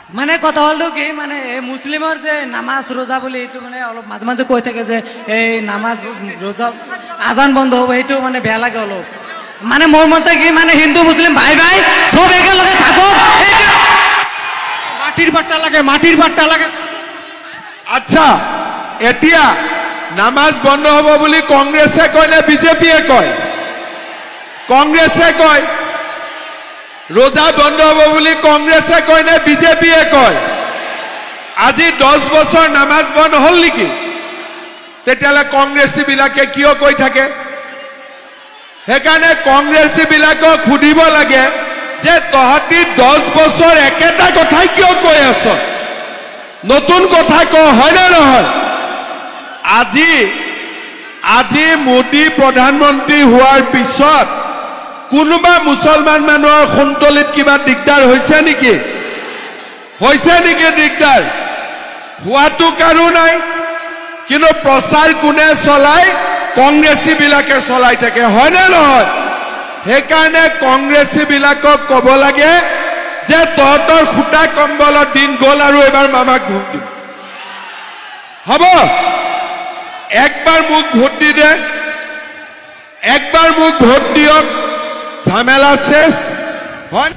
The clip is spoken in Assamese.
মানে কথা হলো কি মানে মুসলিমৰ যে নামাজ রোজা বলে এইটো মানে অলপ মাঝে মাঝে কৈ থাকে যে এই নামাজ রোজা আজান বন্ধ হব এইটো মানে বেয়া লাগে অলপ মানে মোৰ মতে কি মানে হিন্দু মুসলিম ভাই ভাই সব একেলগে থাকক মাটির বাট্টা লাগে আচ্ছা এতিয়া নামাজ বন্ধ হব বুলি কংগ্রেসে কয় না বিজেপিয়ে কয় কংগ্রেসে কয় রোজা বন্ধ হব বুলি কংগ্রেসে কয় না বিজেপিয়ে কয় আজি 10 বছর নামাজ বন্ধ হল নেকি তেতিয়ালে কংগ্রেসী বিলাকে কিয় কৈ থাকে হেকানে কংগ্রেসী বিলাকক খুদিব লাগে যে তহতি 10 বছর একেটা কথাই কিয় কৈ আছ নতুন কথা ক হয় না নহয় আজি মোদী প্রধানমন্ত্রী হওয়ার পিছত কোনোবা মুসলমান মানুহৰ খুনতলিত কিবা দিগদার হয়েছে নেকি দিগদার হওয়াটো কারো নাই কিন্তু প্রচার কোনে চলায় কংগ্রেসী বিলাকে চলাই থাকে হয় না নহয় হেকাৰণে কংগ্ৰেসী বিলাকক কব লাগে যে তহতৰ খুটা কম্বলৰ দিন গল আৰু এবাৰ মামাক ভোট দিম হব একবাৰ মুখ ভোট দি দে একবাৰ মুখ ভোট দিয়ক ঝামেলা শেষ হয়